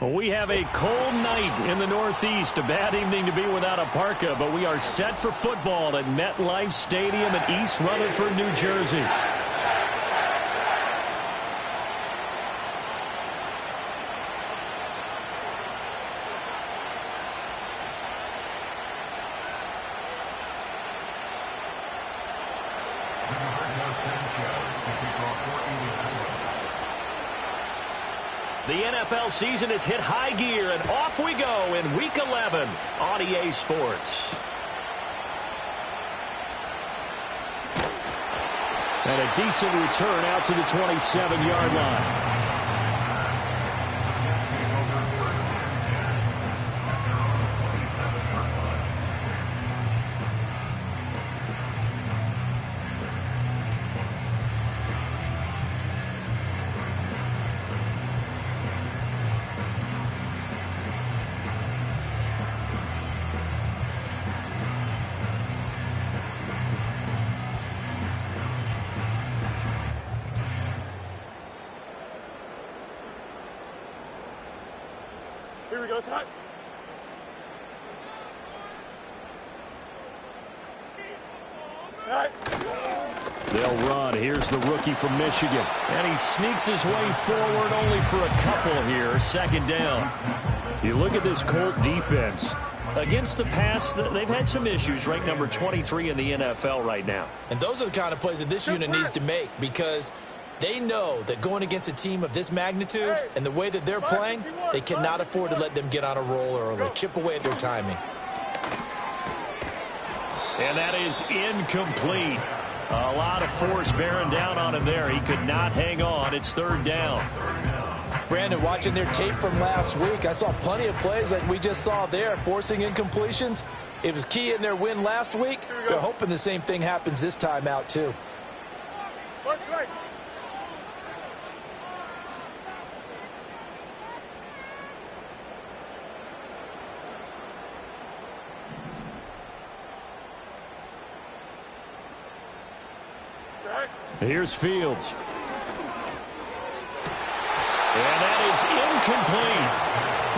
Well, we have a cold night in the Northeast. A bad evening to be without a parka, but we are set for football at MetLife Stadium in East Rutherford, New Jersey. The NFL season has hit high gear, and off we go in Week 11 on EA Sports. And a decent return out to the 27-yard line. Here we go, Scott. They'll run. Here's the rookie from Michigan. And he sneaks his way forward only for a couple here. Second down. You look at this Colt defense. Against the pass, they've had some issues. Ranked number 23 in the NFL right now. And those are the kind of plays that this unit needs to make, because they know that going against a team of this magnitude and the way that they're playing, they cannot afford to let them get on a roll early. Chip away at their timing. And that is incomplete. A lot of force bearing down on him there. He could not hang on. It's third down. Brandon, watching their tape from last week, I saw plenty of plays like we just saw there, forcing incompletions. It was key in their win last week. They're hoping the same thing happens this time out, too. Right. Here's Fields. And that is incomplete.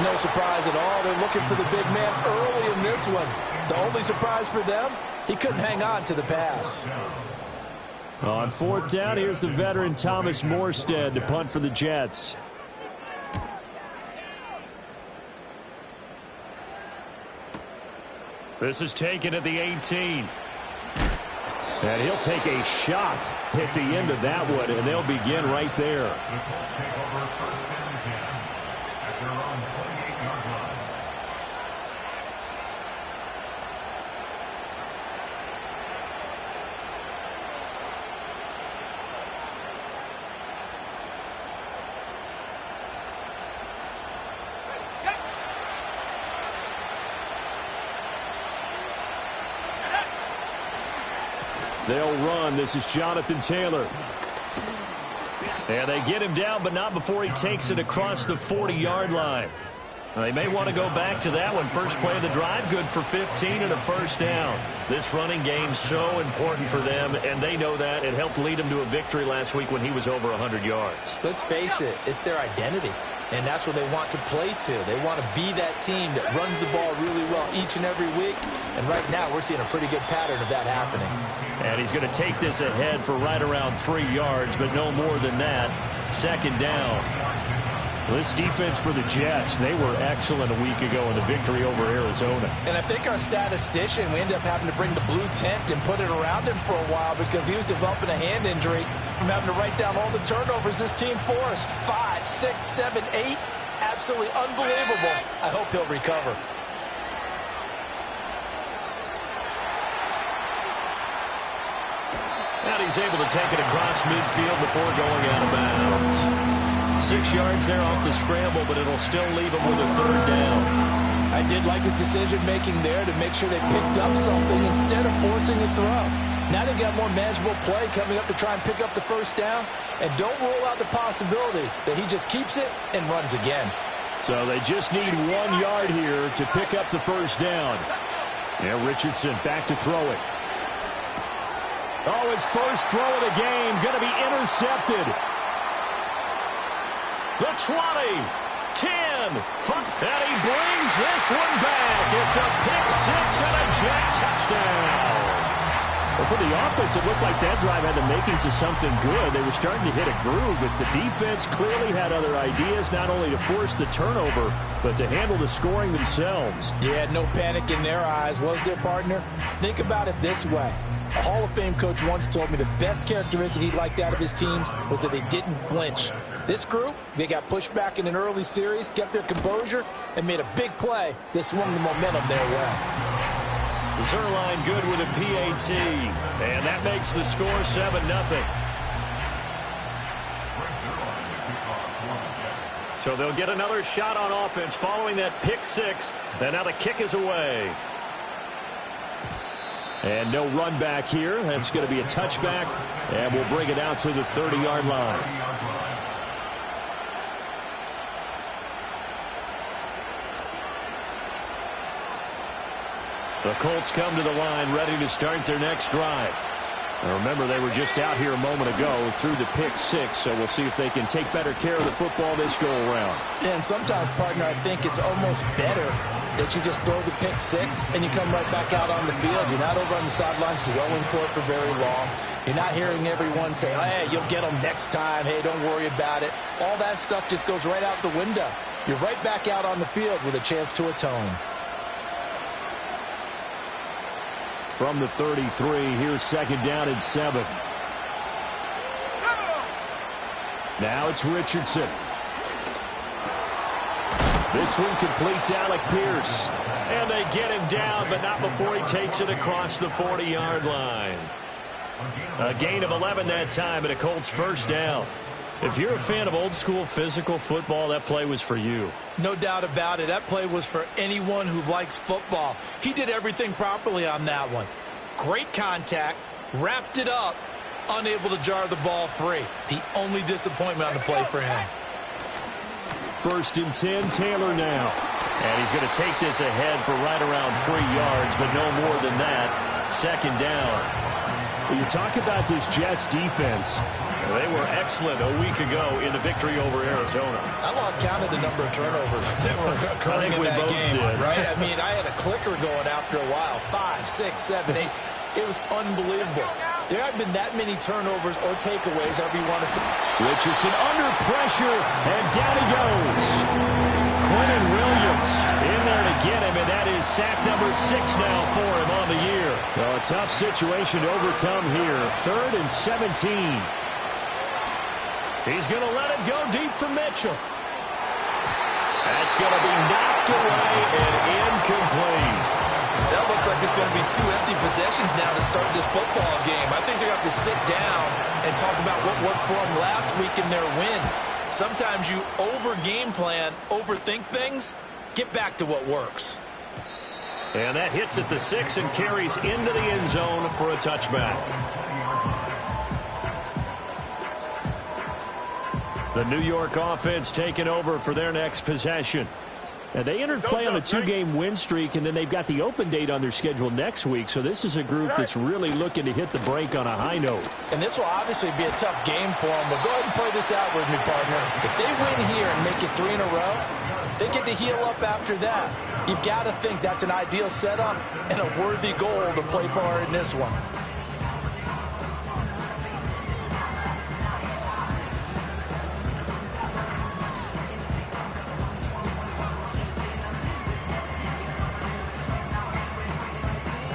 No surprise at all. They're looking for the big man early in this one. The only surprise for them, he couldn't hang on to the pass. On fourth down, here's the veteran Thomas Morstead to punt for the Jets. This is taken at the 18. And he'll take a shot at the end of that one, and they'll begin right there. They'll run. This is Jonathan Taylor. And they get him down, but not before he takes it across the 40-yard line. They may want to go back to that one. First play of the drive, good for 15 and a first down. This running game so important for them, and they know that. It helped lead them to a victory last week when he was over 100 yards. Let's face it, it's their identity. And that's what they want to play to. They want to be that team that runs the ball really well each and every week. And right now, we're seeing a pretty good pattern of that happening. And he's going to take this ahead for right around 3 yards, but no more than that. Second down. This defense for the Jets, they were excellent a week ago in the victory over Arizona. And I think our statistician, we ended up having to bring the blue tent and put it around him for a while because he was developing a hand injury from having to write down all the turnovers this team forced. 5, 6, 7, 8. Absolutely unbelievable. I hope he'll recover. And he's able to take it across midfield before going out of bounds. 6 yards there off the scramble, but it'll still leave him with a third down. I did like his decision-making there to make sure they picked up something instead of forcing a throw. Now they got more manageable play coming up to try and pick up the first down. And don't rule out the possibility that he just keeps it and runs again. So they just need 1 yard here to pick up the first down. Yeah, Richardson back to throw it. Oh, his first throw of the game going to be intercepted. The 20, 10, again. And he brings this one back. It's a pick six and a Jet touchdown. Well, for the offense, it looked like that drive had the makings of something good. They were starting to hit a groove, but the defense clearly had other ideas, not only to force the turnover, but to handle the scoring themselves. Yeah, no panic in their eyes, was there, partner? Think about it this way. A Hall of Fame coach once told me the best characteristic he liked out of his teams was that they didn't flinch. This group, they got pushed back in an early series, kept their composure, and made a big play that swung the momentum their way. Zerline good with a PAT, and that makes the score 7-0. So they'll get another shot on offense following that pick six, and now the kick is away. And no run back here. That's going to be a touchback, and we'll bring it out to the 30-yard line. The Colts come to the line ready to start their next drive. And remember, they were just out here a moment ago through the pick six, so we'll see if they can take better care of the football this go-around. Yeah, and sometimes, partner, I think it's almost better that you just throw the pick six and you come right back out on the field. You're not over on the sidelines dwelling for it for very long. You're not hearing everyone say, hey, you'll get them next time. Hey, don't worry about it. All that stuff just goes right out the window. You're right back out on the field with a chance to atone. From the 33, here's second down and 7. Now it's Richardson. This one completes Alec Pierce. And they get him down, but not before he takes it across the 40-yard line. A gain of 11 that time, and a Colts first down. If you're a fan of old-school physical football, that play was for you. No doubt about it. That play was for anyone who likes football. He did everything properly on that one. Great contact, wrapped it up, unable to jar the ball free. The only disappointment on the play for him. First and 10, Taylor now. And he's going to take this ahead for right around 3 yards, but no more than that. Second down. When you talk about this Jets defense, they were excellent a week ago in the victory over Arizona. I lost count of the number of turnovers that were occurring in that game, right? I mean, I had a clicker going after a while. 5, 6, 7, 8. It was unbelievable. There haven't been that many turnovers or takeaways, however you want to say. Richardson under pressure, and down he goes. Quentin Williams in there to get him, and that is sack number 6 now for him on the year. Well, a tough situation to overcome here. 3rd and 17. He's going to let it go deep for Mitchell. That's going to be knocked away and incomplete. That looks like it's going to be 2 empty possessions now to start this football game. I think they're going to have to sit down and talk about what worked for them last week in their win. Sometimes you over-game plan, overthink things, get back to what works. And that hits at the 6 and carries into the end zone for a touchback. The New York offense taking over for their next possession. And they entered play on a 2-game win streak, and then they've got the open date on their schedule next week. So this is a group that's really looking to hit the break on a high note. And this will obviously be a tough game for them. But go ahead and play this out with me, partner. If they win here and make it 3 in a row, they get to heal up after that. You've got to think that's an ideal setup and a worthy goal to play for in this one.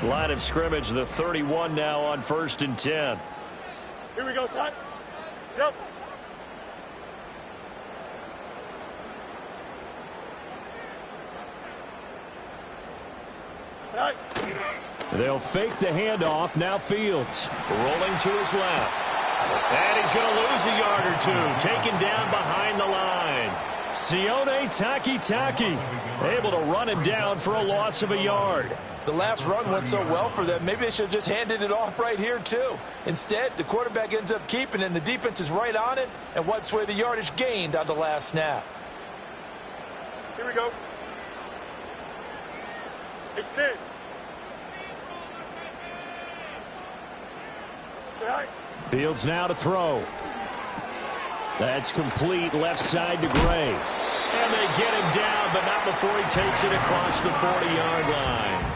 Line of scrimmage, the 31 now on 1st and 10. Here we go, son. Yep. Right. They'll fake the handoff. Now Fields rolling to his left. And he's going to lose a yard or two. Taken down behind the line. Sione Takitaki able to run him down for a loss of a yard. The last run went so well for them. Maybe they should have just handed it off right here, too. Instead, the quarterback ends up keeping it, and the defense is right on it and wipes away the yardage gained on the last snap. Here we go. Extend. Right. Fields now to throw. That's complete left side to Gray. And they get him down, but not before he takes it across the 40-yard line.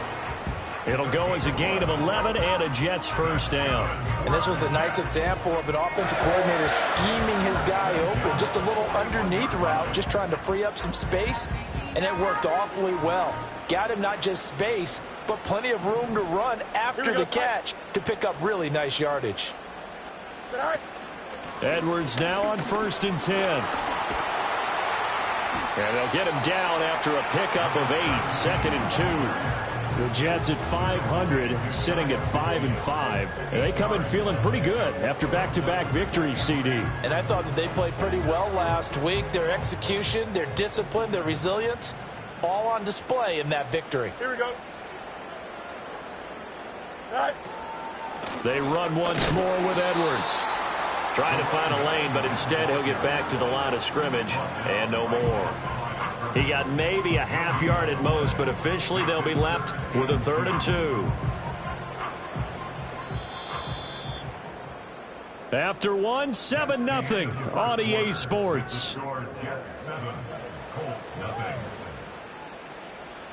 It'll go as a gain of 11 and a Jets first down. And this was a nice example of an offensive coordinator scheming his guy open. Just a little underneath route, just trying to free up some space, and it worked awfully well. Got him not just space, but plenty of room to run after the catch to pick up really nice yardage. Edwards now on 1st and 10. And they'll get him down after a pickup of 8, 2nd and 2. The Jets at 500, sitting at 5-5. And they come in feeling pretty good after back-to-back victories, CD. And I thought that they played pretty well last week. Their execution, their discipline, their resilience, all on display in that victory. Here we go. Right. They run once more with Edwards. Trying to find a lane, but instead he'll get back to the line of scrimmage and no more. He got maybe a half yard at most, but officially they'll be left with a 3rd and 2. After 1, 7-0 on EA Sports.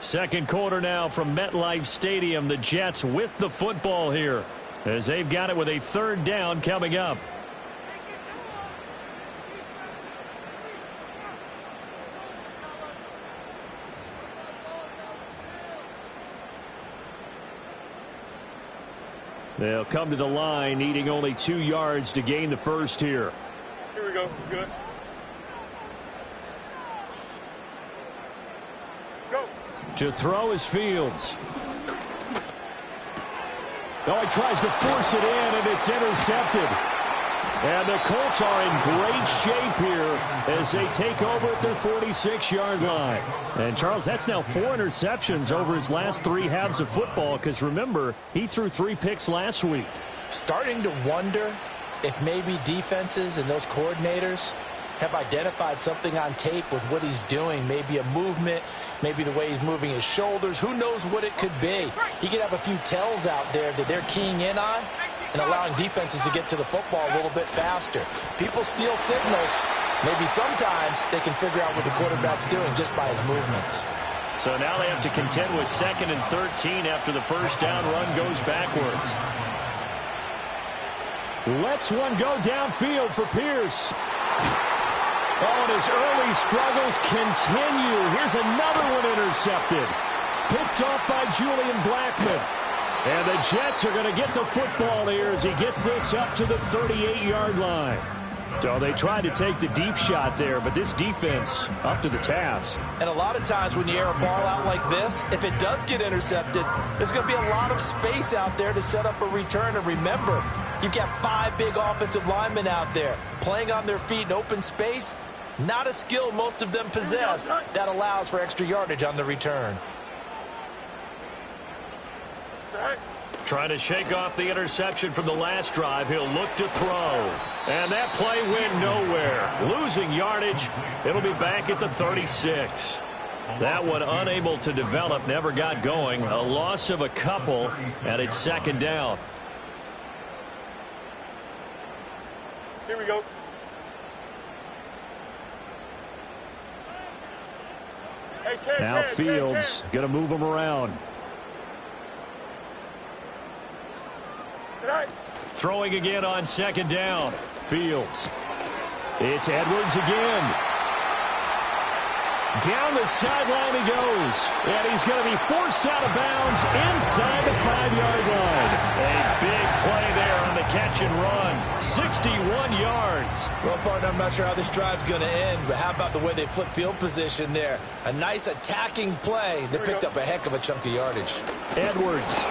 Second quarter now from MetLife Stadium. The Jets with the football here as they've got it with a 3rd down coming up. They'll come to the line, needing only 2 yards to gain the first here. Here we go. Good. Go. To throw is Fields. Oh, he tries to force it in, and it's intercepted. And the Colts are in great shape here as they take over at their 46-yard line. And, Charles, that's now 4 interceptions over his last 3 halves of football because, remember, he threw 3 picks last week. Starting to wonder if maybe defenses and those coordinators have identified something on tape with what he's doing. Maybe a movement, maybe the way he's moving his shoulders. Who knows what it could be? He could have a few tells out there that they're keying in on and allowing defenses to get to the football a little bit faster. People steal signals. Maybe sometimes they can figure out what the quarterback's doing just by his movements. So now they have to contend with 2nd and 13 after the first down run goes backwards. Lets one go downfield for Pierce. Oh, and his early struggles continue. Here's another one intercepted. Picked off by Julian Blackmon. And the Jets are going to get the football here as he gets this up to the 38-yard line. So they tried to take the deep shot there, but this defense up to the task. And a lot of times when you air a ball out like this, if it does get intercepted, there's going to be a lot of space out there to set up a return. And remember, you've got 5 big offensive linemen out there playing on their feet in open space. Not a skill most of them possess that allows for extra yardage on the return. Trying to shake off the interception from the last drive. He'll look to throw. And that play went nowhere. Losing yardage. It'll be back at the 36. That one unable to develop, never got going. A loss of a couple, and it's 2nd down. Here we go. Hey, Now Fields going to move him around. Throwing again on 2nd down. Fields. It's Edwards again. Down the sideline he goes. And he's going to be forced out of bounds inside the 5-yard line. A big play there on the catch and run. 61 yards. Well, partner, I'm not sure how this drive's going to end, but how about the way they flip field position there? A nice attacking play that picked up a heck of a chunk of yardage. Edwards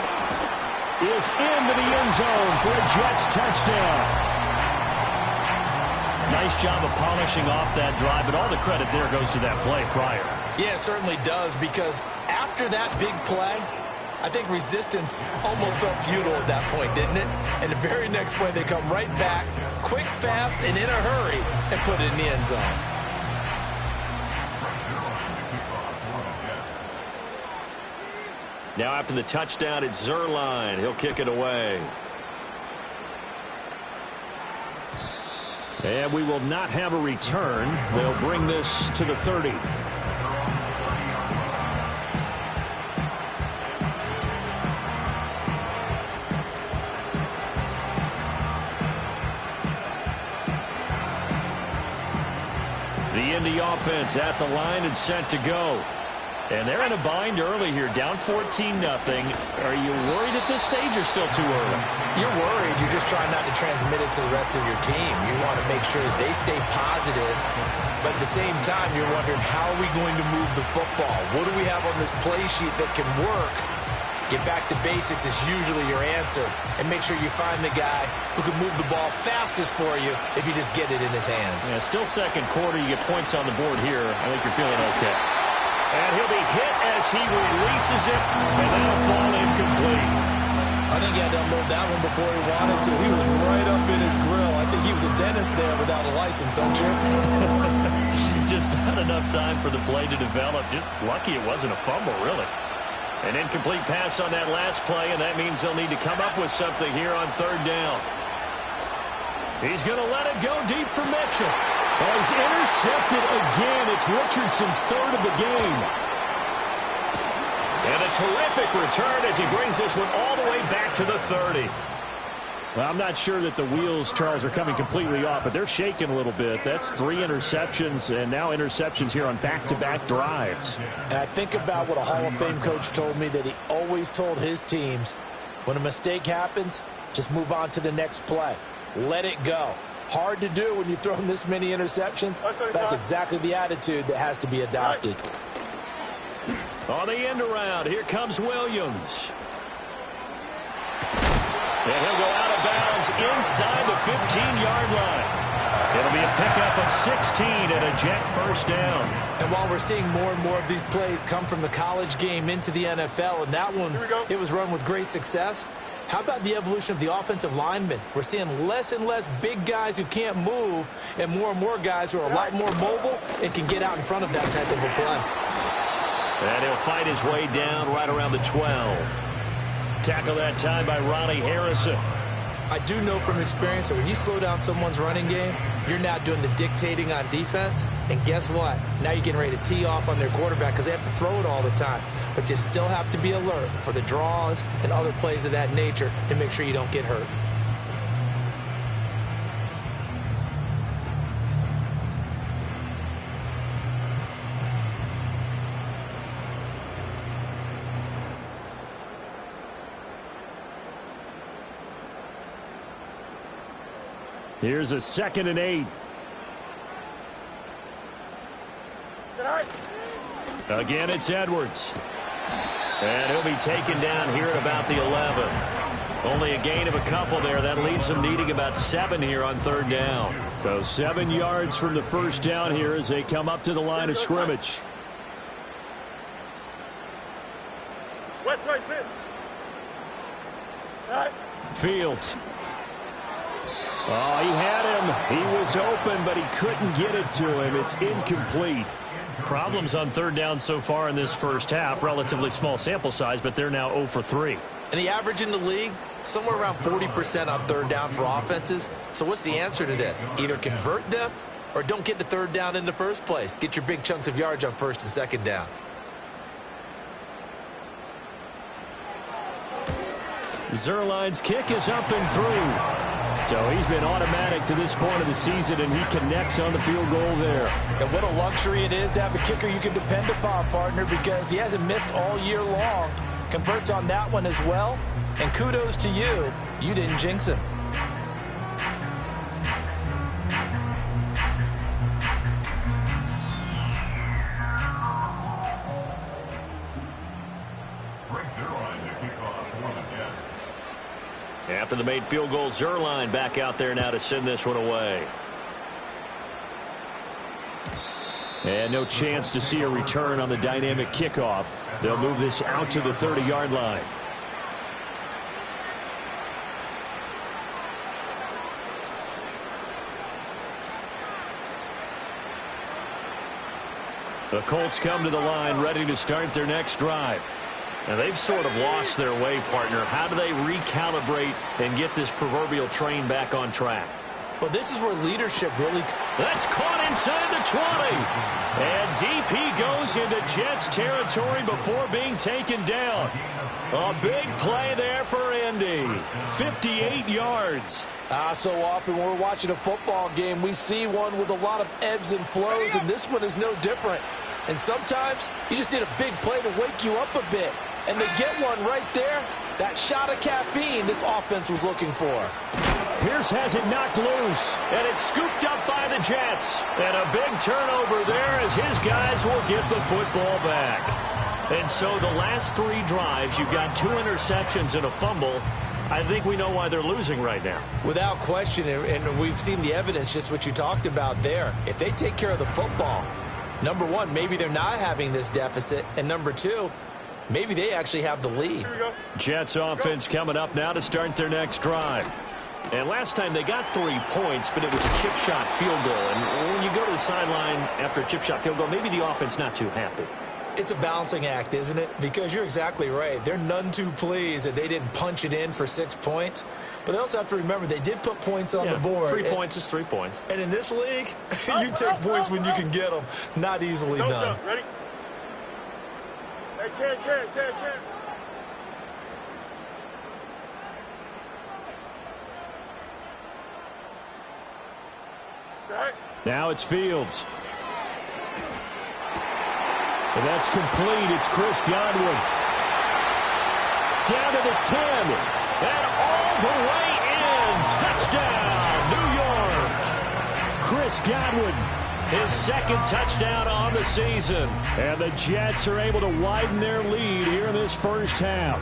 is into the end zone for a Jets touchdown. Nice job of polishing off that drive, but all the credit there goes to that play prior. Yeah, it certainly does, because after that big play, I think resistance almost felt futile at that point, didn't it? And the very next play, they come right back, quick, fast, and in a hurry, and put it in the end zone. Now after the touchdown, it's Zerline. He'll kick it away. And we will not have a return. They'll bring this to the 30. The Indy offense at the line and set to go. And they're in a bind early here, down 14-0. Are you worried at this stage or still too early? You're worried. You're just trying not to transmit it to the rest of your team. You want to make sure that they stay positive. But at the same time, you're wondering, how are we going to move the football? What do we have on this play sheet that can work? Get back to basics is usually your answer. And make sure you find the guy who can move the ball fastest for you if you just get it in his hands. Yeah, still second quarter. You get points on the board here. I think you're feeling okay. And he'll be hit as he releases it, and that'll fall incomplete. I think he had to unload that one before he wanted to. He was right up in his grill. I think he was a dentist there without a license, don't you? Just not enough time for the play to develop. Just lucky it wasn't a fumble, really. An incomplete pass on that last play, and that means they'll need to come up with something here on third down. He's going to let it go deep for Mitchell. Oh, he's intercepted again. It's Richardson's third of the game. And a terrific return as he brings this one all the way back to the 30. Well, I'm not sure that the wheels, Charles, are coming completely off, but they're shaking a little bit. That's 3 interceptions, and now interceptions here on back-to-back drives. And I think about what a Hall of Fame coach told me, that he always told his teams, when a mistake happens, just move on to the next play. Let it go. Hard to do when you've thrown this many interceptions. That's exactly the attitude that has to be adopted. On the end around, here comes Williams. And he'll go out of bounds inside the 15-yard line. It'll be a pickup of 16 and a jet first down. And while we're seeing more and more of these plays come from the college game into the NFL, and that one, it was run with great success, how about the evolution of the offensive linemen? We're seeing less and less big guys who can't move and more guys who are a lot more mobile and can get out in front of that type of a play. And he'll fight his way down right around the 12. Tackle that time by Ronnie Harrison. I do know from experience that when you slow down someone's running game, you're now doing the dictating on defense. And guess what? Now you're getting ready to tee off on their quarterback because they have to throw it all the time. But you still have to be alert for the draws and other plays of that nature to make sure you don't get hurt. Here's a 2nd and 8. Again, it's Edwards. And he'll be taken down here at about the 11. Only a gain of a couple there. That leaves them needing about 7 here on third down. So 7 yards from the first down here as they come up to the line of scrimmage. West right fit. Fields. Oh, he had him. He was open, but he couldn't get it to him. It's incomplete. Problems on third down so far in this first half. Relatively small sample size, but they're now 0 for 3. And the average in the league, somewhere around 40% on third down for offenses. So what's the answer to this? Either convert them or don't get to third down in the first place. Get your big chunks of yards on first and second down. Zerline's kick is up and through. So he's been automatic to this point of the season, and he connects on the field goal there. And what a luxury it is to have a kicker you can depend upon, partner, because he hasn't missed all year long. Converts on that one as well. And kudos to you. You didn't jinx him. After the made field goal, Zerline back out there now to send this one away. And no chance to see a return on the dynamic kickoff. They'll move this out to the 30-yard line. The Colts come to the line ready to start their next drive. And they've sort of lost their way, partner. How do they recalibrate and get this proverbial train back on track? Well, this is where leadership really... That's caught inside the 20. And DP goes into Jets territory before being taken down. A big play there for Indy. 58 yards. So often when we're watching a football game, we see one with a lot of ebbs and flows, and this one is no different. And sometimes you just need a big play to wake you up a bit. And they get one right there. That shot of caffeine this offense was looking for. Pierce has it knocked loose, and it's scooped up by the Jets. And a big turnover there as his guys will get the football back. And so the last 3 drives, you've got 2 interceptions and a fumble. I think we know why they're losing right now. Without question, and we've seen the evidence, just what you talked about there. If they take care of the football, number one, maybe they're not having this deficit. And number 2, maybe they actually have the lead. Jets offense coming up now to start their next drive. And last time they got 3 points, but it was a chip shot field goal. And when you go to the sideline after a chip shot field goal, maybe the offense not too happy. It's a balancing act, isn't it? Because you're exactly right. They're none too pleased that they didn't punch it in for 6 points. But they also have to remember they did put points on the board. 3 points is 3 points. And in this league, you take points when you can get them. Not easily done. Jump. Ready? Hey, Ken. Now it's Fields. And that's complete. It's Chris Godwin. Down to the 10. And all the way in. Touchdown, New York. Chris Godwin, his 2nd touchdown on the season. And the Jets are able to widen their lead here in this first half.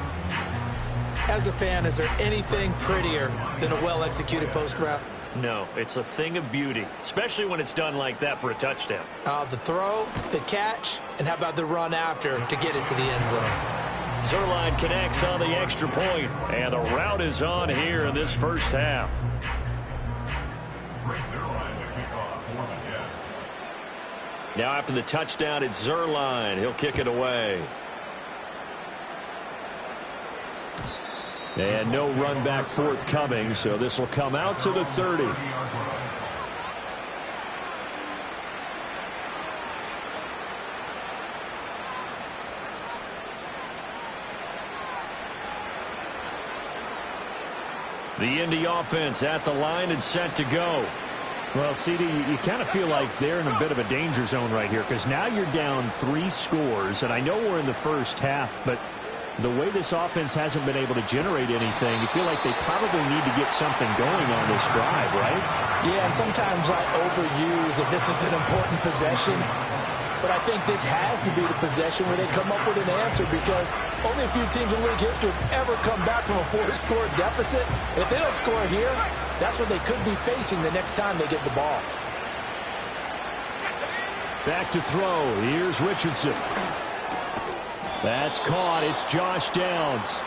As a fan, is there anything prettier than a well-executed post route? No, it's a thing of beauty, especially when it's done like that for a touchdown. The throw, the catch, and how about the run after to get it to the end zone? Zuerlein connects on the extra point, and the route is on here in this first half. Now after the touchdown, it's Zuerlein. He'll kick it away. And no run back forthcoming, so this will come out to the 30. The Indy offense at the line and set to go. Well, CD, you kind of feel like they're in a bit of a danger zone right here because now you're down 3 scores, and I know we're in the first half, but the way this offense hasn't been able to generate anything, you feel like they probably need to get something going on this drive, right? Yeah, and sometimes I overuse that this is an important possession. But I think this has to be the possession where they come up with an answer because only a few teams in league history have ever come back from a 4-score deficit. And if they don't score here, that's what they could be facing the next time they get the ball. Back to throw. Here's Richardson. That's caught. It's Josh Downs.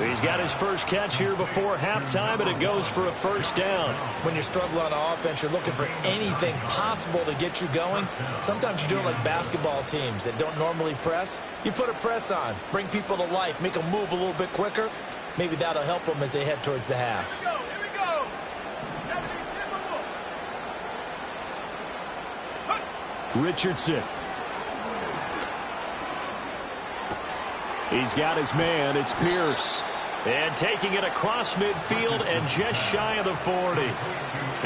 He's got his first catch here before halftime, and it goes for a first down. When you struggle on offense, you're looking for anything possible to get you going. Sometimes you do it like basketball teams that don't normally press. You put a press on, bring people to life, make them move a little bit quicker. Maybe that'll help them as they head towards the half. Here we go. Richardson. He's got his man. It's Pierce. And taking it across midfield and just shy of the 40.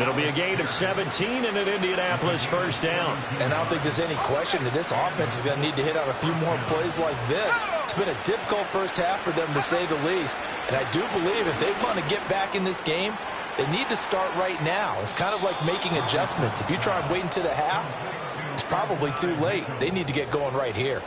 It'll be a gain of 17 and an Indianapolis first down. And I don't think there's any question that this offense is going to need to hit on a few more plays like this. It's been a difficult first half for them, to say the least. And I do believe if they want to get back in this game, they need to start right now. It's kind of like making adjustments. If you try and wait until the half, it's probably too late. They need to get going right here.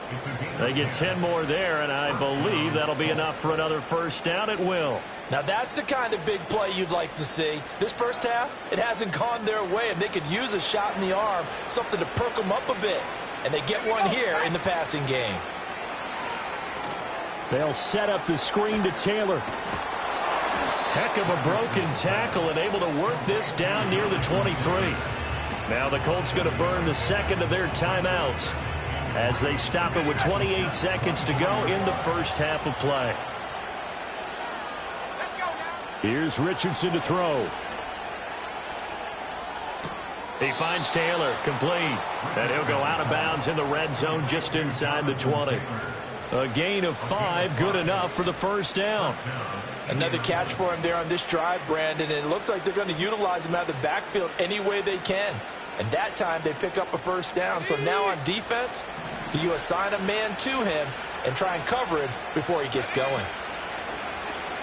They get 10 more there, and I believe that'll be enough for another first down at will. Now, that's the kind of big play you'd like to see. This first half, it hasn't gone their way, and they could use a shot in the arm, something to perk them up a bit. And they get one here in the passing game. They'll set up the screen to Taylor. Heck of a broken tackle and able to work this down near the 23. Now the Colts going to burn the second of their timeouts as they stop it with 28 seconds to go in the first half of play. Here's Richardson to throw. He finds Taylor, complete. And he'll go out of bounds in the red zone just inside the 20. A gain of 5, good enough for the first down. Another catch for him there on this drive, Brandon, and it looks like they're going to utilize him out of the backfield any way they can. And that time they pick up a first down. So now on defense, you assign a man to him and try and cover him before he gets going.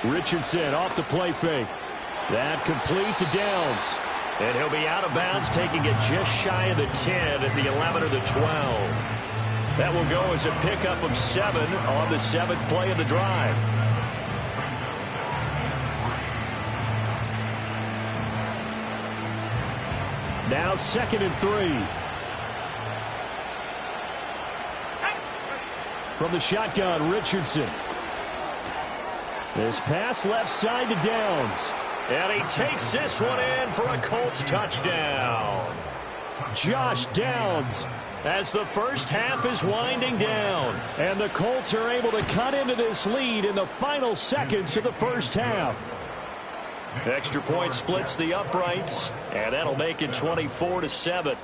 Richardson off the play fake. That complete to Downs. And he'll be out of bounds, taking it just shy of the 10 at the 11 or the 12. That will go as a pickup of 7 on the 7th play of the drive. Now 2nd and 3. From the shotgun, Richardson. This pass left side to Downs. And he takes this one in for a Colts touchdown. Josh Downs, as the first half is winding down. And the Colts are able to cut into this lead in the final seconds of the first half. Extra point splits the uprights, and that'll make it 24-7.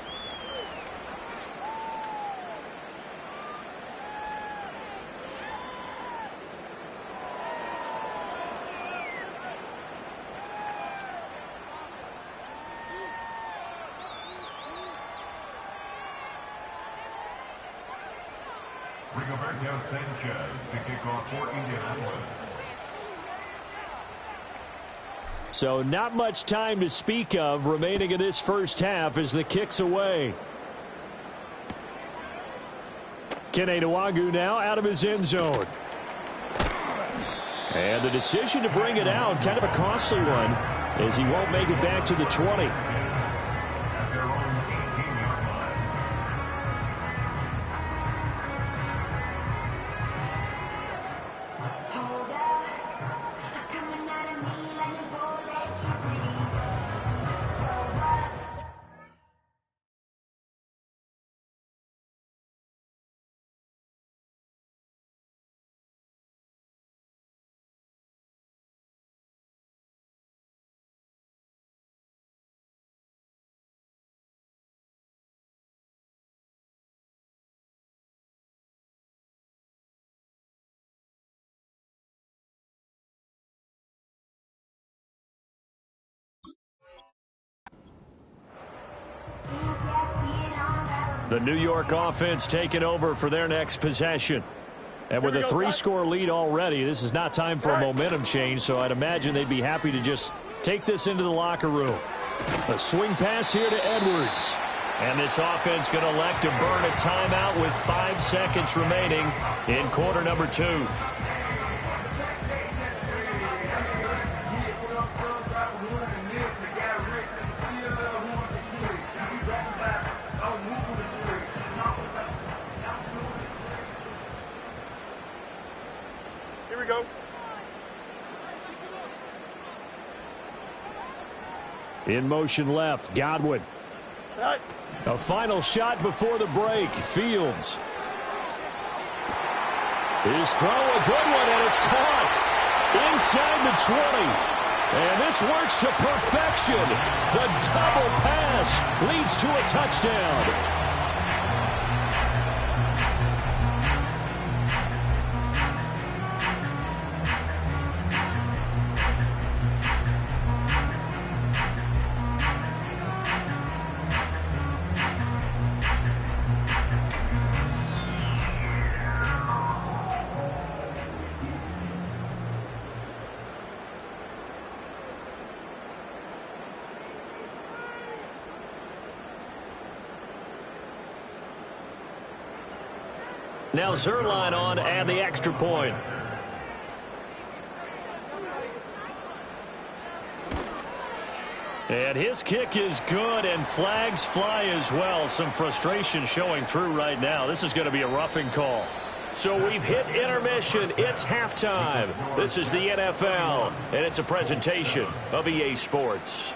Rigoberto Sanchez to kick off for Indianapolis. So not much time to speak of remaining in this first half as the kick's away. Kene Nwangwu now out of his end zone. And the decision to bring it out, kind of a costly one, as he won't make it back to the 20. The New York offense taking over for their next possession. And with a 3-score lead already, this is not time for a momentum change, so I'd imagine they'd be happy to just take this into the locker room. A swing pass here to Edwards. And this offense going to elect to burn a timeout with 5 seconds remaining in quarter number 2. Here we go. In motion left, Godwin. Right. A final shot before the break. Fields. His throw, a good one, and it's caught inside the 20. And this works to perfection. The double pass leads to a touchdown. Now Zerline on and the extra point. And his kick is good, and flags fly as well. Some frustration showing through right now. This is going to be a roughing call. So we've hit intermission. It's halftime. This is the NFL, and it's a presentation of EA Sports.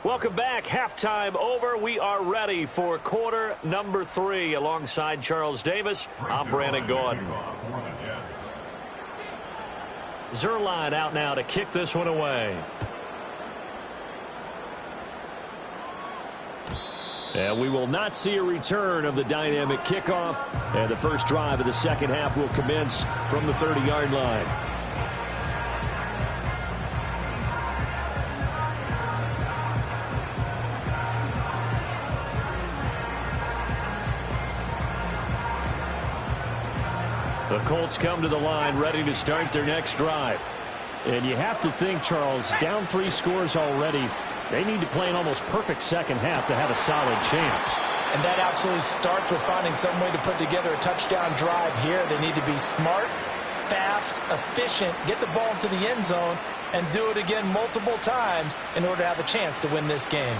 Welcome back. Halftime over. We are ready for quarter number 3. Alongside Charles Davis, I'm Brandon Gotw. Zerline out now to kick this one away. And we will not see a return of the dynamic kickoff. And the first drive of the second half will commence from the 30-yard line. The Colts come to the line ready to start their next drive. And you have to think, Charles, down 3 scores already. They need to play an almost perfect second half to have a solid chance. And that absolutely starts with finding some way to put together a touchdown drive here. They need to be smart, fast, efficient, get the ball to the end zone, and do it again multiple times in order to have a chance to win this game.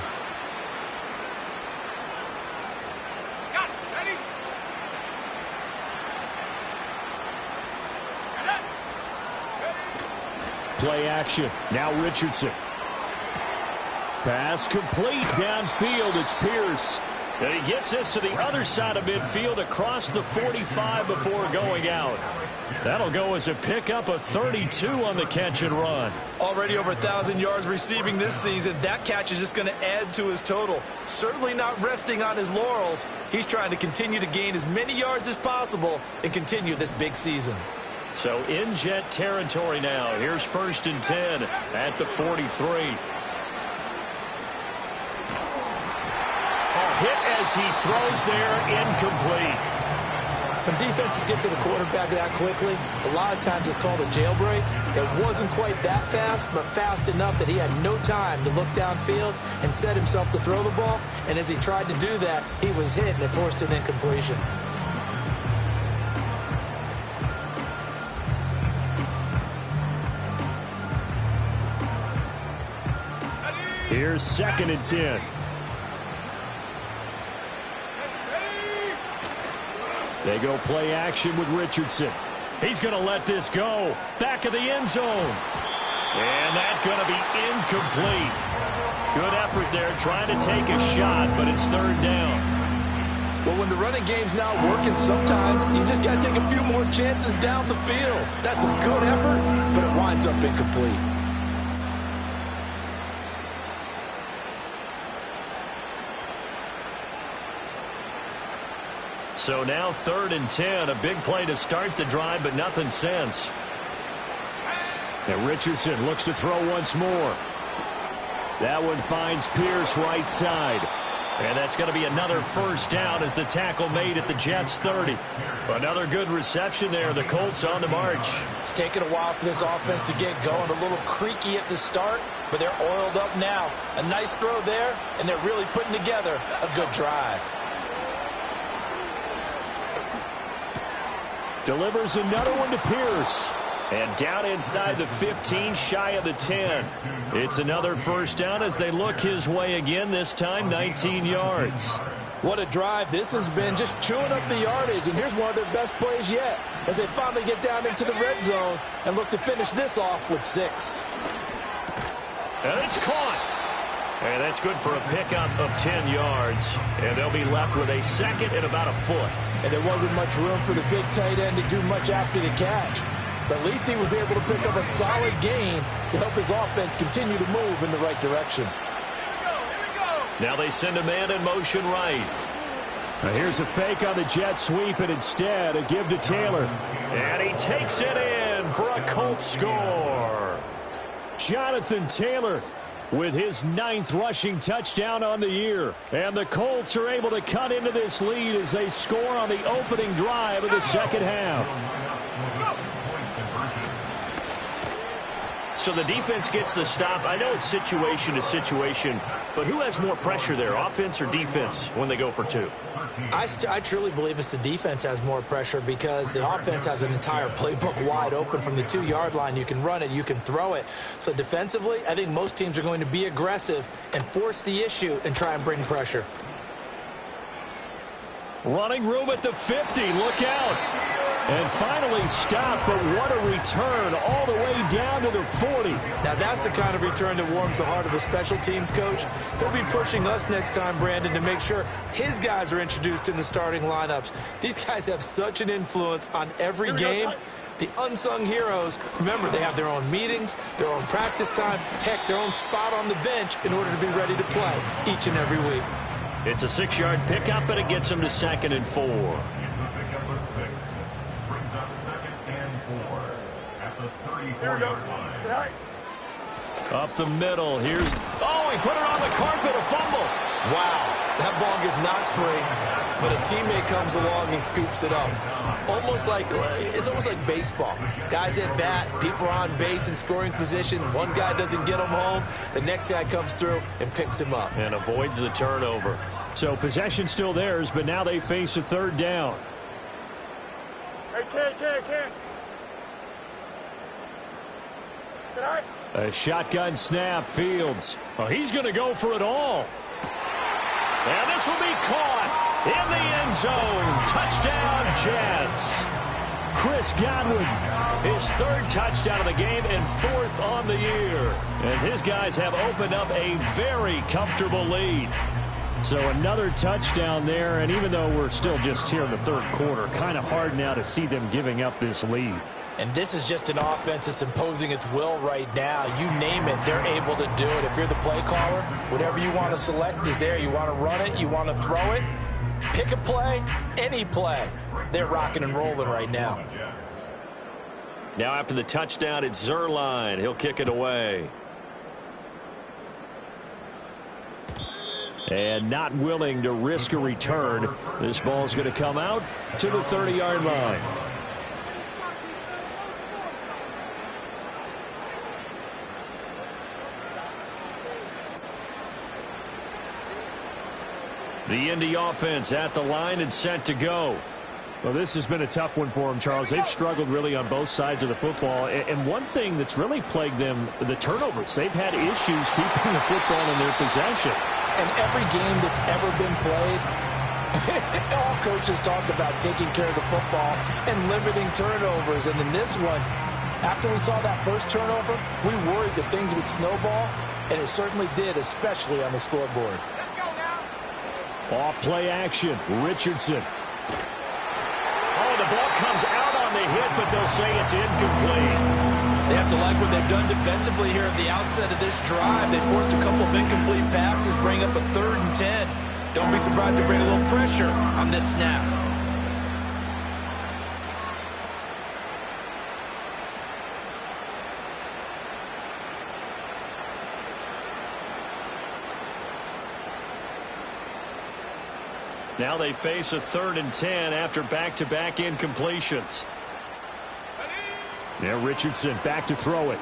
Play action. Now Richardson. Pass complete downfield. It's Pierce. And he gets this to the other side of midfield across the 45 before going out. That'll go as a pickup of 32 on the catch and run. Already over 1,000 yards receiving this season. That catch is just going to add to his total. Certainly not resting on his laurels. He's trying to continue to gain as many yards as possible and continue this big season. So in Jet territory now. Here's 1st and 10 at the 43. A hit as he throws there, incomplete. When defenses get to the quarterback that quickly, a lot of times it's called a jailbreak. It wasn't quite that fast, but fast enough that he had no time to look downfield and set himself to throw the ball. And as he tried to do that, he was hit and it forced an incompletion. Here's 2nd and 10. They go play action with Richardson. He's going to let this go. Back of the end zone. And that's going to be incomplete. Good effort there trying to take a shot, but it's 3rd down. Well, when the running game's not working, sometimes you just got to take a few more chances down the field. That's a good effort, but it winds up incomplete. So now 3rd and 10. A big play to start the drive, but nothing since. And Richardson looks to throw once more. That one finds Pierce right side. And that's going to be another 1st down as the tackle made at the Jets' 30. Another good reception there. The Colts on the march. It's taken a while for this offense to get going. A little creaky at the start, but they're oiled up now. A nice throw there, and they're really putting together a good drive. Delivers another one to Pierce. And down inside the 15, shy of the 10. It's another 1st down as they look his way again, this time 19 yards. What a drive this has been, just chewing up the yardage. And here's one of their best plays yet as they finally get down into the red zone and look to finish this off with 6. And it's caught. And that's good for a pickup of 10 yards. And they'll be left with a 2nd and about a foot. And there wasn't much room for the big tight end to do much after the catch. But at least he was able to pick up a solid gain to help his offense continue to move in the right direction. Now they send a man in motion right. Now here's a fake on the jet sweep, and instead a give to Taylor. And he takes it in for a Colts score. Jonathan Taylor with his 9th rushing touchdown on the year. And the Colts are able to cut into this lead as they score on the opening drive of the second half. So the defense gets the stop. I know it's situation to situation, but who has more pressure there, offense or defense, when they go for 2? I truly believe it's the defense has more pressure because the offense has an entire playbook wide open from the 2-yard line. You can run it, you can throw it. So defensively, I think most teams are going to be aggressive and force the issue and try and bring pressure. Running room at the 50. Look out. And finally stopped, but what a return all the way down to the 40. Now that's the kind of return that warms the heart of a special teams coach. He'll be pushing us next time, Brandon, to make sure his guys are introduced in the starting lineups. These guys have such an influence on every game. The unsung heroes, remember, they have their own meetings, their own practice time, heck, their own spot on the bench in order to be ready to play each and every week. It's a 6-yard pickup, and it gets them to 2nd and 4. Up the middle. Here's... Oh, he put it on the carpet. A fumble. Wow. That ball gets knocked free, but a teammate comes along and scoops it up. It's almost like baseball. Guys at bat, people are on base in scoring position. One guy doesn't get him home. The next guy comes through and picks him up. And avoids the turnover. So possession still theirs, but now they face a 3rd down. Hey, kid. A shotgun snap, Fields. Oh, he's going to go for it all. And this will be caught in the end zone. Touchdown, Jets. Chris Gotw, his 3rd touchdown of the game and 4th on the year, as his guys have opened up a very comfortable lead. So another touchdown there, and even though we're still just here in the 3rd quarter, kind of hard now to see them giving up this lead. And this is just an offense that's imposing its will right now. You name it, they're able to do it. If you're the play caller, whatever you want to select is there. You want to run it, you want to throw it, pick a play, any play. They're rocking and rolling right now. Now after the touchdown, it's Zuerlein. He'll kick it away. And not willing to risk a return. This ball's going to come out to the 30-yard line. The Indy offense at the line and set to go. Well, this has been a tough one for them, Charles. They've struggled really on both sides of the football. And one thing that's really plagued them, the turnovers. They've had issues keeping the football in their possession. And every game that's ever been played, all coaches talk about taking care of the football and limiting turnovers. And in this one, after we saw that first turnover, we worried that things would snowball, and it certainly did, especially on the scoreboard. Off play action, Richardson. Oh, the ball comes out on the hit, but they'll say it's incomplete. They have to like what they've done defensively here at the outset of this drive. They forced a couple of incomplete passes, bring up a 3rd and 10. Don't be surprised to bring a little pressure on this snap. Now they face a 3rd and 10 after back-to-back incompletions. Now Richardson back to throw it.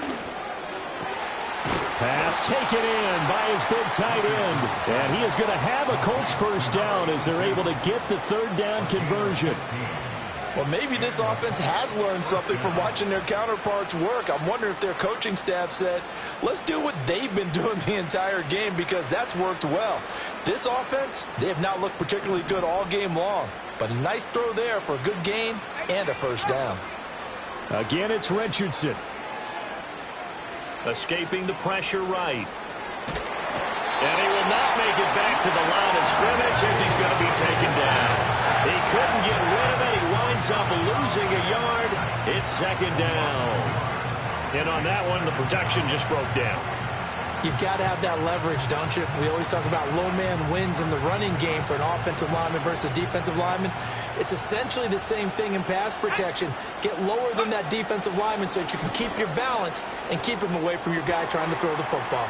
Pass taken in by his big tight end. And he is going to have a Colts 1st down as they're able to get the 3rd down conversion. Well, maybe this offense has learned something from watching their counterparts work. I'm wondering if their coaching staff said, let's do what they've been doing the entire game, because that's worked well. This offense, they have not looked particularly good all game long. But a nice throw there for a good gain and a 1st down. Again, it's Richardson. Escaping the pressure right. And he will not make it back to the line of scrimmage as he's going to be taken down. He couldn't get rid of it. He winds up losing a yard. It's 2nd down. And on that one, the protection just broke down. You've got to have that leverage, don't you? We always talk about low man wins in the running game for an offensive lineman versus a defensive lineman. It's essentially the same thing in pass protection. Get lower than that defensive lineman so that you can keep your balance and keep him away from your guy trying to throw the football.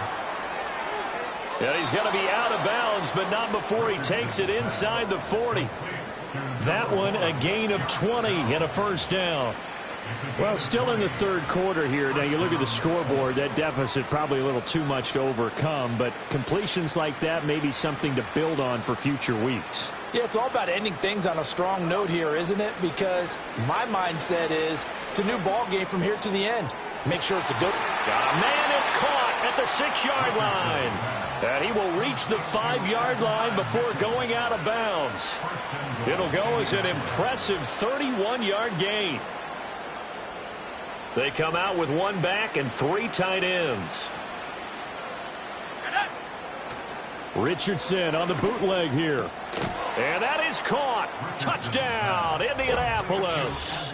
Yeah, he's going to be out of bounds, but not before he takes it inside the 40. That one, a gain of 20 and a 1st down. Well, still in the 3rd quarter here. Now, you look at the scoreboard, that deficit probably a little too much to overcome, but completions like that may be something to build on for future weeks. Yeah, it's all about ending things on a strong note here, isn't it? Because my mindset is it's a new ball game from here to the end. Make sure it's a good... Man, it's caught at the 6-yard line. And he will reach the 5-yard line before going out of bounds. It'll go as an impressive 31-yard gain. They come out with 1 back and 3 tight ends. Richardson on the bootleg here. And that is caught. Touchdown, Indianapolis.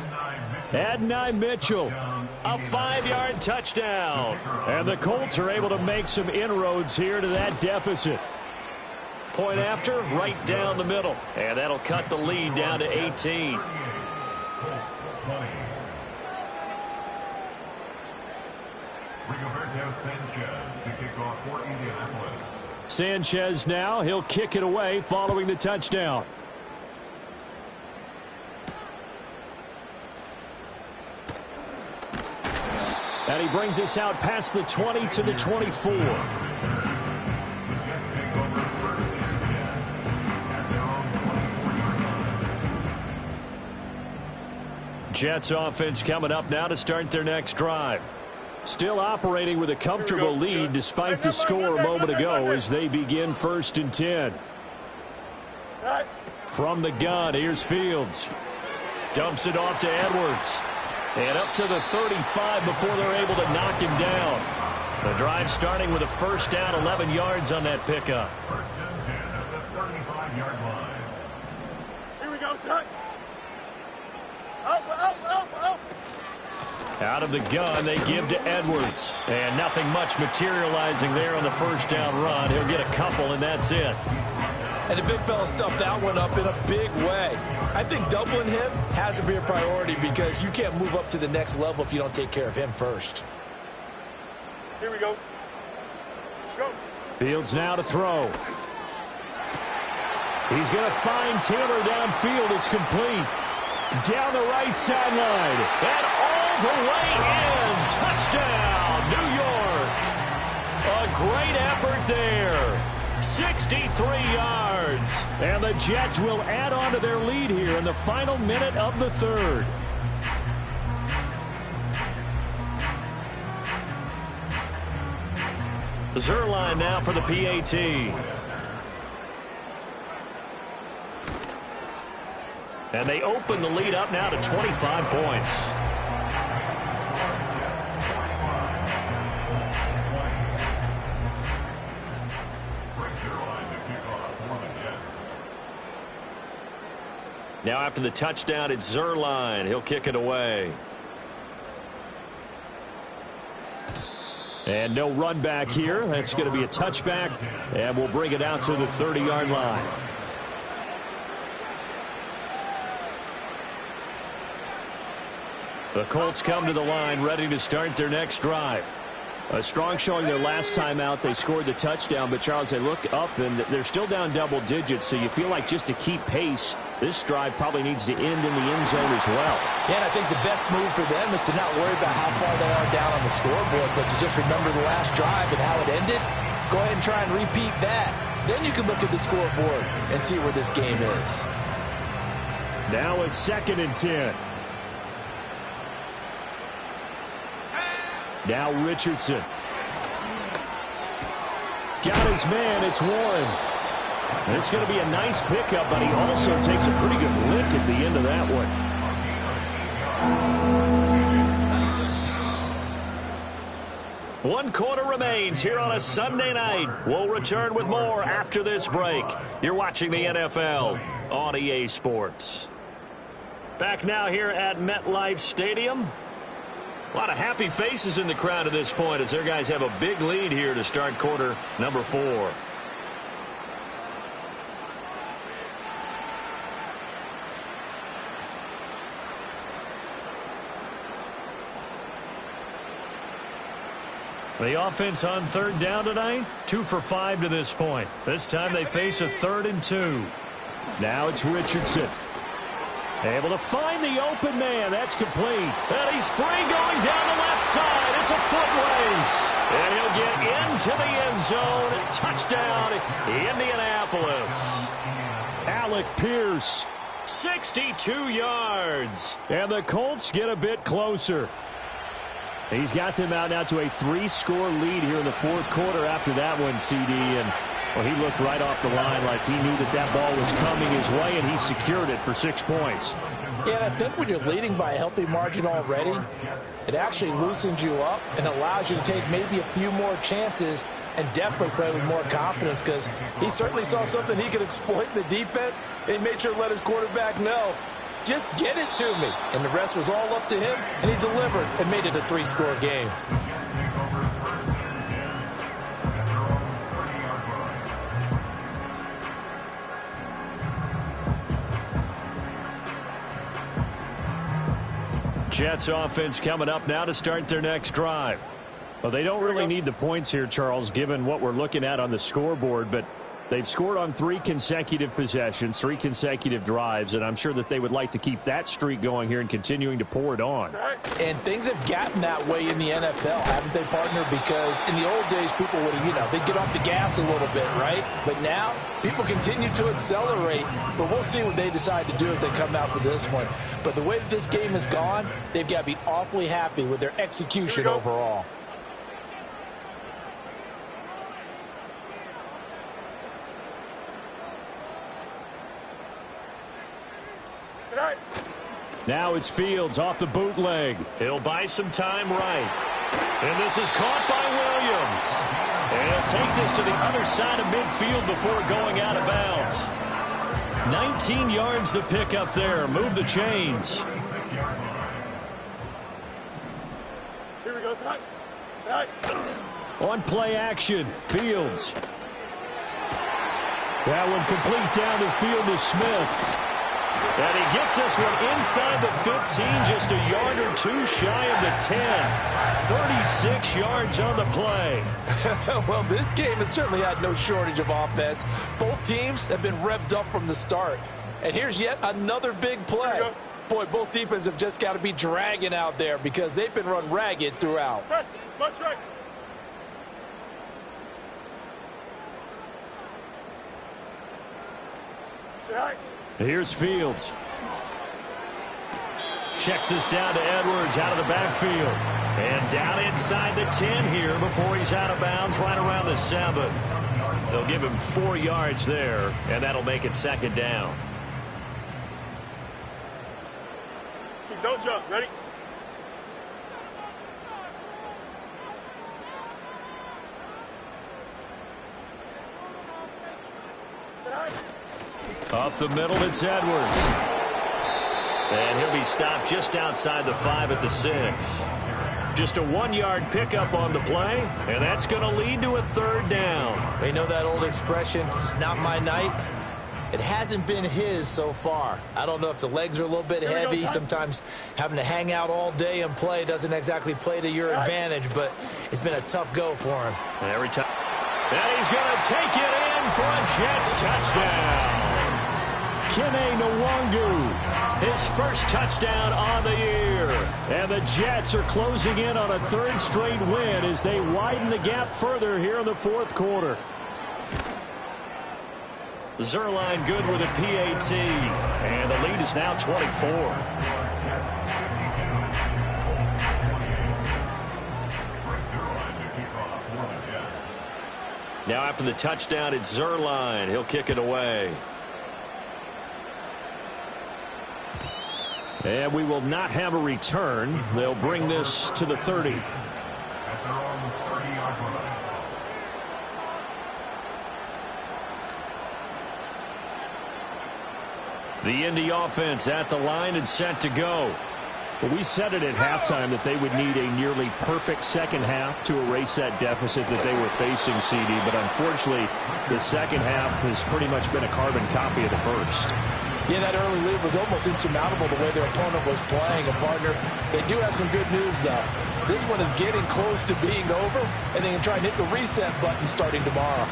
Adonai Mitchell, a 5-yard touchdown. And the Colts are able to make some inroads here to that deficit. Point after, right down the middle. And that'll cut the lead down to 18. Sanchez now, he'll kick it away following the touchdown. And he brings us out past the 20 to the 24. Jets offense coming up now to start their next drive. Still operating with a comfortable lead despite the score a moment ago as they begin 1st and 10. From the gun, here's Fields. Dumps it off to Edwards. And up to the 35 before they're able to knock him down. The drive starting with a first down, 11 yards on that pickup. First and 10 at the 35-yard line. Here we go, son. Up. Out of the gun, they give to Edwards. And nothing much materializing there on the first down run. He'll get a couple, and that's it. And the big fella stuffed that one up in a big way. I think doubling him has to be a priority because you can't move up to the next level if you don't take care of him first. Here we go. Go. Fields now to throw. He's going to find Taylor downfield. It's complete. Down the right sideline. And all the way in. Touchdown, New York. A great effort there. 63 yards. And the Jets will add on to their lead here in the final minute of the 3rd. Zerline now for the PAT. And they open the lead up now to 25 points. Now after the touchdown, it's Zerline. He'll kick it away. And no run back here. That's going to be a touchback. And we'll bring it out to the 30-yard line. The Colts come to the line ready to start their next drive. A strong showing their last time out. They scored the touchdown, but Charles, they look up and they're still down double digits, so you feel like just to keep pace, this drive probably needs to end in the end zone as well. Yeah, and I think the best move for them is to not worry about how far they are down on the scoreboard, but to just remember the last drive and how it ended. Go ahead and try and repeat that. Then you can look at the scoreboard and see where this game is. Now a 2nd and 10. Now Richardson. Got his man. It's Warren. And it's going to be a nice pickup, but he also takes a pretty good lick at the end of that one. One quarter remains here on a Sunday night. We'll return with more after this break. You're watching the NFL on EA Sports. Back now here at MetLife Stadium. A lot of happy faces in the crowd at this point as their guys have a big lead here to start quarter number 4. The offense on 3rd down tonight, 2 for 5 to this point. This time they face a 3rd and 2. Now it's Richardson. Able to find the open man. That's complete. And he's free going down the left side. It's a foot race. And he'll get into the end zone. Touchdown, Indianapolis. Alec Pierce. 62 yards. And the Colts get a bit closer. He's got them out now to a 3-score lead here in the fourth quarter after that one, CD. And well, he looked right off the line like he knew that that ball was coming his way, and he secured it for 6 points. Yeah, and I think when you're leading by a healthy margin already, it actually loosens you up and allows you to take maybe a few more chances and definitely play with more confidence, because he certainly saw something he could exploit in the defense, and he made sure to let his quarterback know, just get it to me. And the rest was all up to him, and he delivered and made it a 3-score game. Jets offense coming up now to start their next drive. Well, they don't really need the points here, Charles, given what we're looking at on the scoreboard, but they've scored on 3 consecutive possessions, 3 consecutive drives, and I'm sure that they would like to keep that streak going here and continuing to pour it on. And things have gotten that way in the NFL, haven't they, partner? Because in the old days, people would, they'd get off the gas a little bit, right? But now, people continue to accelerate, but we'll see what they decide to do as they come out for this one. But the way that this game has gone, they've got to be awfully happy with their execution overall. Now it's Fields off the bootleg. He'll buy some time right. And this is caught by Williams. And he'll take this to the other side of midfield before going out of bounds. 19 yards the pick up there. Move the chains. Here we go, son. On play action, Fields. That one complete down the field to Smith. And he gets this one inside the 15, just a yard or 2 shy of the 10. 36 yards on the play. Well, this game has certainly had no shortage of offense. Both teams have been revved up from the start. And here's yet another big play. Boy, both defenses have just got to be dragging out there because they've been run ragged throughout. Press, much right. Here's Fields. Checks this down to Edwards out of the backfield. And down inside the 10 here before he's out of bounds right around the 7. They'll give him 4 yards there, and that'll make it 2nd down. Don't jump. Ready? Up the middle, it's Edwards. And he'll be stopped just outside the 5 at the 6. Just a 1-yard pickup on the play, and that's going to lead to a 3rd down. You know that old expression, it's not my night? It hasn't been his so far. I don't know if the legs are a little bit heavy. Sometimes having to hang out all day and play doesn't exactly play to your advantage, but it's been a tough go for him. And every time. And he's going to take it in for a Jets touchdown. Kene Nwangu, his first touchdown on the year. And the Jets are closing in on a 3rd straight win as they widen the gap further here in the 4th quarter. Zerline good with a PAT. And the lead is now 24. Now after the touchdown, it's Zerline. He'll kick it away. And we will not have a return. They'll bring this to the 30. The Indy offense at the line and set to go. Well, we said it at halftime that they would need a nearly perfect second half to erase that deficit that they were facing, CD. But unfortunately, the second half has pretty much been a carbon copy of the first. Yeah, that early lead was almost insurmountable the way their opponent was playing. And, partner, they do have some good news, though. This one is getting close to being over, and they can try and hit the reset button starting tomorrow.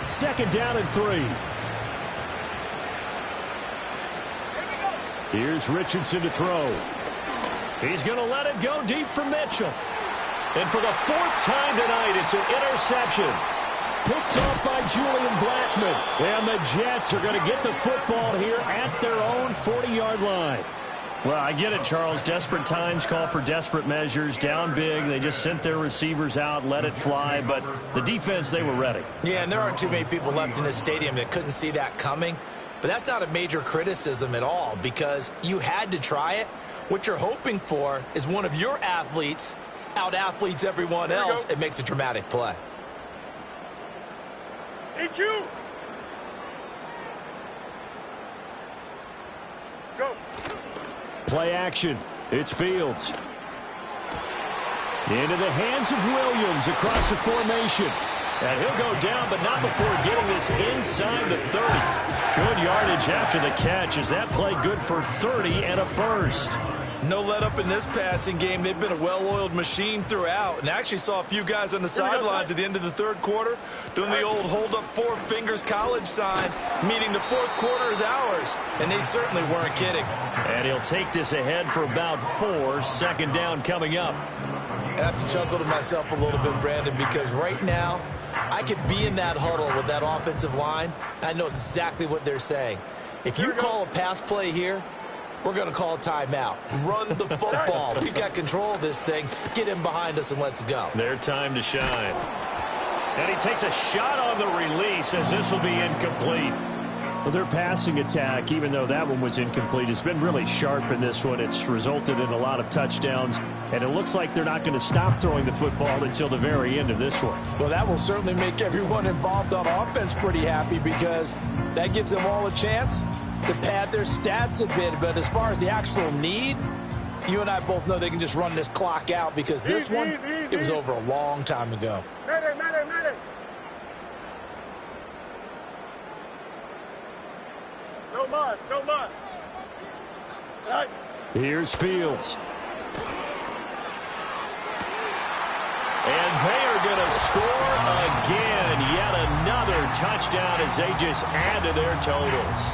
2nd down and 3. Here's Richardson to throw. He's going to let it go deep for Mitchell. And for the 4th time tonight, it's an interception. Picked off by Julian Blackmon. And the Jets are going to get the football here at their own 40-yard line. Well, I get it, Charles. Desperate times call for desperate measures. Down big, they just sent their receivers out, let it fly. But the defense, they were ready. Yeah, and there aren't too many people left in this stadium that couldn't see that coming. But that's not a major criticism at all because you had to try it. What you're hoping for is one of your athletes out-athletes everyone else. It makes a dramatic play. EQ! Go! Play action. It's Fields. Into the hands of Williams across the formation. And he'll go down, but not before getting this inside the 30. Good yardage after the catch. Is that play good for 30 and a first? No let up in this passing game. They've been a well-oiled machine throughout. And actually saw a few guys on the sidelines at the end of the third quarter doing the old hold up four fingers college sign, meaning the fourth quarter is ours. And they certainly weren't kidding. And he'll take this ahead for about 4. Second down coming up. I have to chuckle to myself a little bit, Brandon, because right now I could be in that huddle with that offensive line. I know exactly what they're saying. If you call a pass play here, we're going to call a timeout. Run the football. We've got control of this thing. Get him behind us and let's go. Their time to shine. And he takes a shot on the release as this will be incomplete. Well, their passing attack, even though that one was incomplete, has been really sharp in this one. It's resulted in a lot of touchdowns, and it looks like they're not going to stop throwing the football until the very end of this one. Well, that will certainly make everyone involved on offense pretty happy because that gives them all a chance to pad their stats a bit. But as far as the actual need, you and I both know they can just run this clock out because this one, it was over a long time ago. Medic. No muss. Right. Here's Fields. And they are going to score again. Yet another touchdown as they just add to their totals.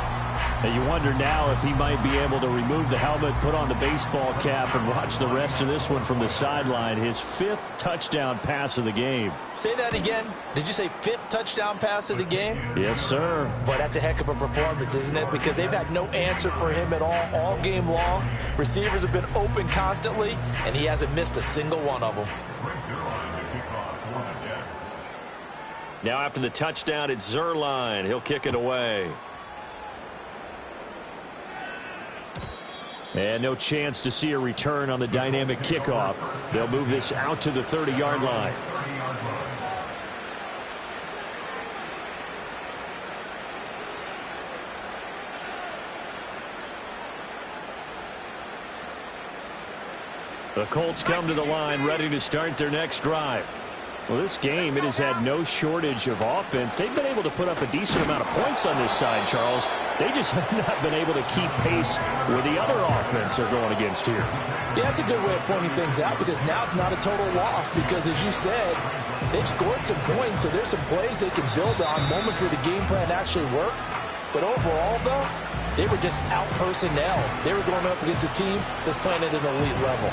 And you wonder now if he might be able to remove the helmet, put on the baseball cap, and watch the rest of this one from the sideline. His 5th touchdown pass of the game. Say that again. Did you say 5th touchdown pass of the game? Yes, sir. Boy, that's a heck of a performance, isn't it? Because they've had no answer for him at all game long. Receivers have been open constantly, and he hasn't missed a single one of them. Now after the touchdown, it's Zuerlein. He'll kick it away. And no chance to see a return on the dynamic kickoff. They'll move this out to the 30-yard line. The Colts come to the line ready to start their next drive. Well, this game, it has had no shortage of offense. They've been able to put up a decent amount of points on this side, Charles. They just have not been able to keep pace with the other offense they're going against here. Yeah, that's a good way of pointing things out because now it's not a total loss because, as you said, they've scored some points, so there's some plays they can build on, moments where the game plan actually worked. But overall, though, they were just out-personnel. They were going up against a team that's playing at an elite level.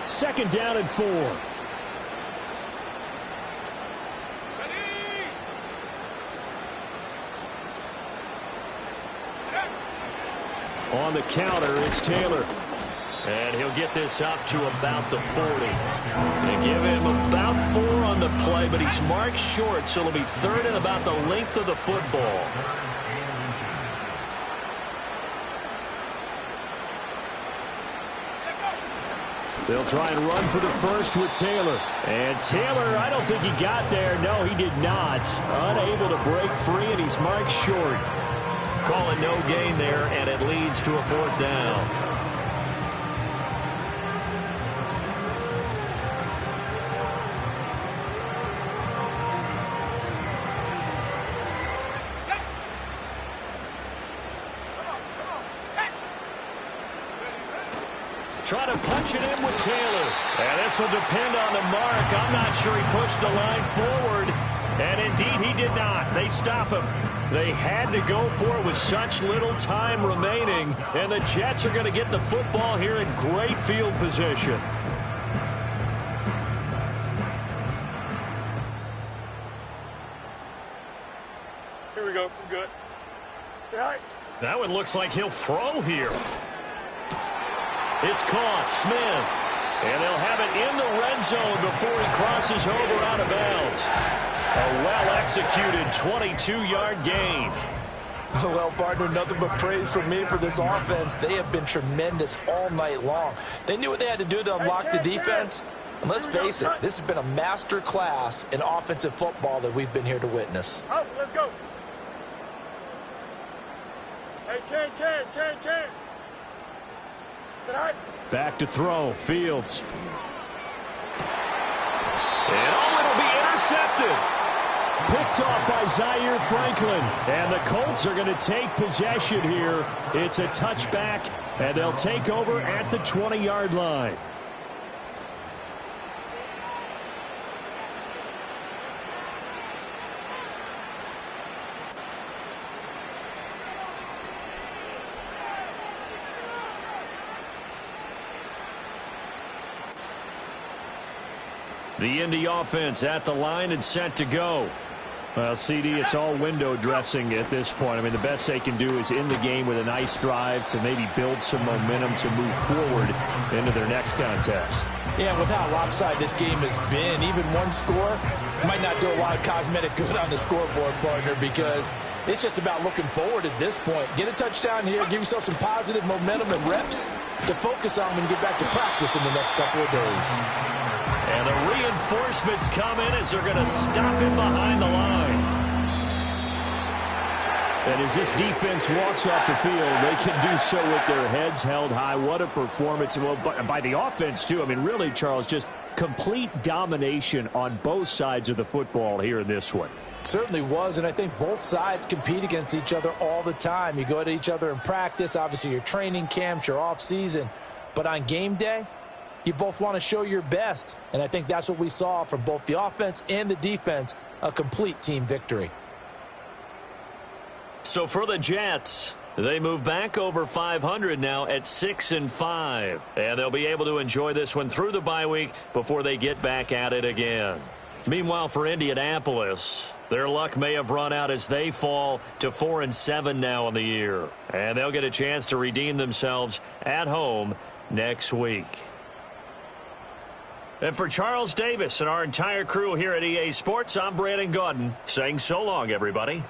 Second down and 4. On the counter, it's Taylor. And he'll get this up to about the 40. They give him about 4 on the play, but he's marked short, so it'll be 3rd and about the length of the football. They'll try and run for the first with Taylor. And Taylor, I don't think he got there. No, he did not. Unable to break free, and he's marked short. Calling no gain there, and it leads to a 4th down. Try to punch it in with Taylor. And this will depend on the mark. I'm not sure he pushed the line forward. And indeed, he did not. They stop him. They had to go for it with such little time remaining. And the Jets are going to get the football here in great field position. Here we go. We're good. All right. That one looks like he'll throw here. It's caught. Smith. And they'll have it in the red zone before he crosses over out of bounds. A well-executed 22-yard gain. Well, partner, nothing but praise from me for this offense. They have been tremendous all night long. They knew what they had to do to unlock the defense. And let's face it, this has been a master class in offensive football that we've been here to witness. Oh, let's go. Hey, Ken. Is it all right? Back to throw. Fields. And it'll be intercepted. Picked off by Zaire Franklin. And the Colts are going to take possession here. It's a touchback, and they'll take over at the 20-yard line. The Indy offense at the line and set to go. Well, CD, it's all window dressing at this point. I mean, the best they can do is in the game with a nice drive to maybe build some momentum to move forward into their next contest. Yeah, with how lopsided this game has been, even one score might not do a lot of cosmetic good on the scoreboard, partner, because it's just about looking forward at this point. Get a touchdown here, give yourself some positive momentum and reps to focus on when you get back to practice in the next couple of days. And the reinforcements come in as they're going to stop him behind the line. And as this defense walks off the field, they can do so with their heads held high. What a performance by the offense, too. I mean, really, Charles, just complete domination on both sides of the football here in this one. Certainly was, and I think both sides compete against each other all the time. You go at each other in practice, obviously your training camps, your off-season. But on game day, you both want to show your best, and I think that's what we saw from both the offense and the defense, a complete team victory. So for the Jets, they move back over 500 now at 6-5, and they'll be able to enjoy this one through the bye week before they get back at it again. Meanwhile, for Indianapolis, their luck may have run out as they fall to 4-7 now in the year, and they'll get a chance to redeem themselves at home next week. And for Charles Davis and our entire crew here at EA Sports, I'm Brandon Gotw saying so long, everybody.